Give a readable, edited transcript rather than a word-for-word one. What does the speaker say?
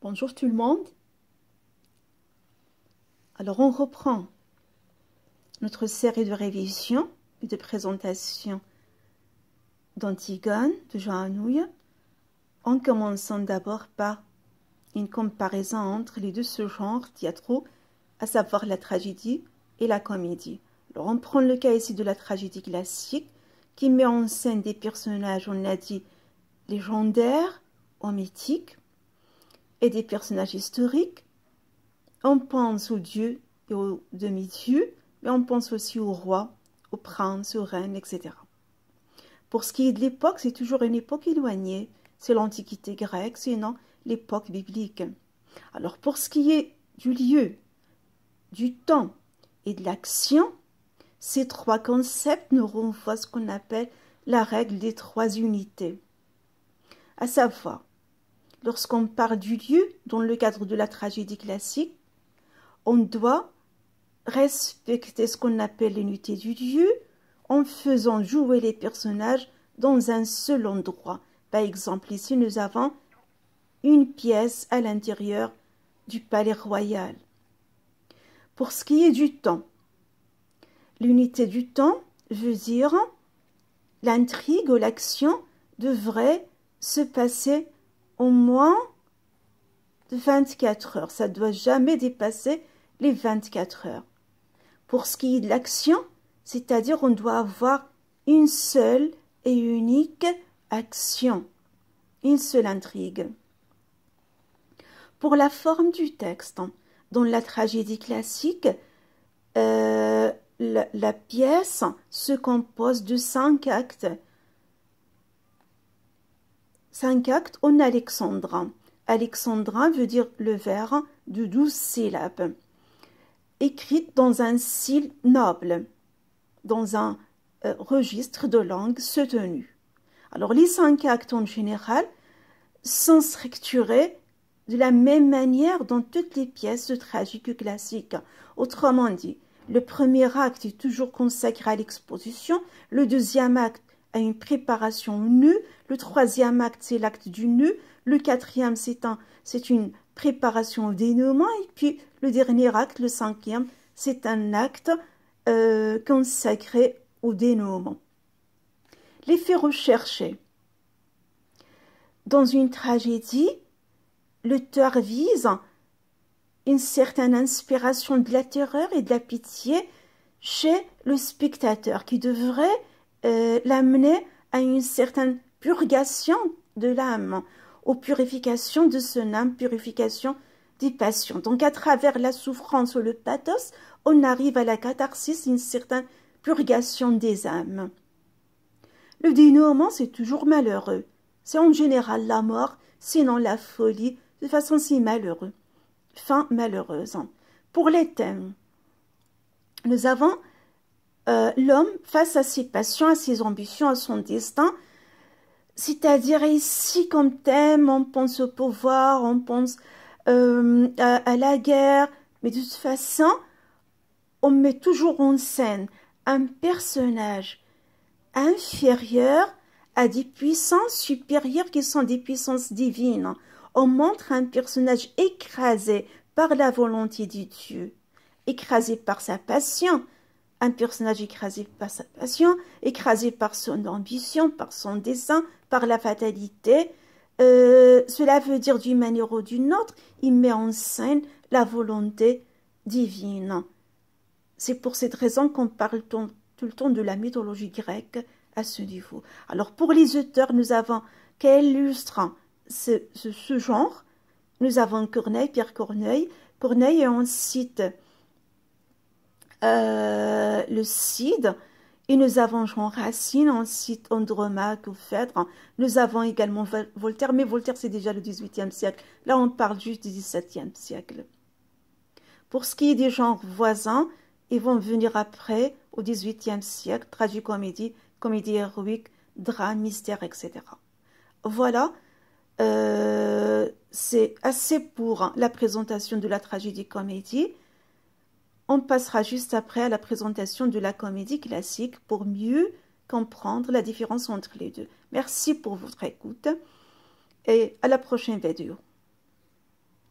Bonjour tout le monde. Alors on reprend notre série de révision et de présentation d'Antigone de Jean Anouilh, en commençant d'abord par une comparaison entre les deux sous-genres théâtraux, à savoir la tragédie et la comédie. Alors on prend le cas ici de la tragédie classique qui met en scène des personnages, on a dit, légendaires ou mythiques, et des personnages historiques. On pense aux dieux et aux demi-dieux, mais on pense aussi aux rois, aux princes, aux reines, etc. Pour ce qui est de l'époque, c'est toujours une époque éloignée. C'est l'Antiquité grecque, sinon l'époque biblique. Alors pour ce qui est du lieu, du temps et de l'action, ces trois concepts nous renvoient à ce qu'on appelle la règle des trois unités. À savoir, lorsqu'on parle du lieu, dans le cadre de la tragédie classique, on doit respecter ce qu'on appelle l'unité du lieu en faisant jouer les personnages dans un seul endroit. Par exemple, ici, nous avons une pièce à l'intérieur du palais royal. Pour ce qui est du temps, l'unité du temps veut dire l'intrigue ou l'action devrait se passer au moins de 24 heures. Ça ne doit jamais dépasser les 24 heures. Pour ce qui est de l'action, c'est-à-dire on doit avoir une seule et unique action, une seule intrigue. Pour la forme du texte, dans la tragédie classique, la pièce se compose de 5 actes. 5 actes en alexandrin. Alexandrin veut dire le vers de 12 syllabes, écrite dans un style noble, dans un registre de langue soutenue. Alors les 5 actes en général sont structurés de la même manière dans toutes les pièces de tragique classique. Autrement dit, le premier acte est toujours consacré à l'exposition, le deuxième acte à une préparation nue, le troisième acte c'est l'acte du nœud, le quatrième c'est une préparation au dénouement, et puis le dernier acte, le cinquième, c'est un acte consacré au dénouement. Les faits recherchés. Dans une tragédie, l'auteur vise une certaine inspiration de la terreur et de la pitié chez le spectateur qui devrait l'amener à une certaine purgation de l'âme, aux purifications de son âme, purification des passions. Donc à travers la souffrance ou le pathos, on arrive à la catharsis, une certaine purgation des âmes. Le dénouement, c'est toujours malheureux. C'est en général la mort, sinon la folie. De toute façon, c'est malheureux. Fin malheureuse. Pour les thèmes, nous avons l'homme face à ses passions, à ses ambitions, à son destin. C'est-à-dire ici, comme thème, on pense au pouvoir, on pense à la guerre. Mais de toute façon, on met toujours en scène un personnage inférieur à des puissances supérieures qui sont des puissances divines. On montre un personnage écrasé par la volonté de Dieu, écrasé par sa passion, un personnage écrasé par sa passion, écrasé par son ambition, par son dessein, par la fatalité. Cela veut dire d'une manière ou d'une autre, il met en scène la volonté divine. C'est pour cette raison qu'on parle tout le temps de la mythologie grecque à ce niveau. Alors pour les auteurs, nous avons qui illustrent ce genre. Nous avons Corneille, Pierre Corneille. Corneille, et on cite le Cid, et nous avons Jean Racine, on cite Andromaque ou Phèdre. Nous avons également Voltaire, mais Voltaire c'est déjà le XVIIIe siècle. Là on parle juste du XVIIe siècle. Pour ce qui est des genres voisins, ils vont venir après, au XVIIIe siècle, tragicomédie, comédie héroïque, drame, mystère, etc. Voilà, c'est assez pour la présentation de la tragédie-comédie. On passera juste après à la présentation de la comédie classique pour mieux comprendre la différence entre les deux. Merci pour votre écoute et à la prochaine vidéo.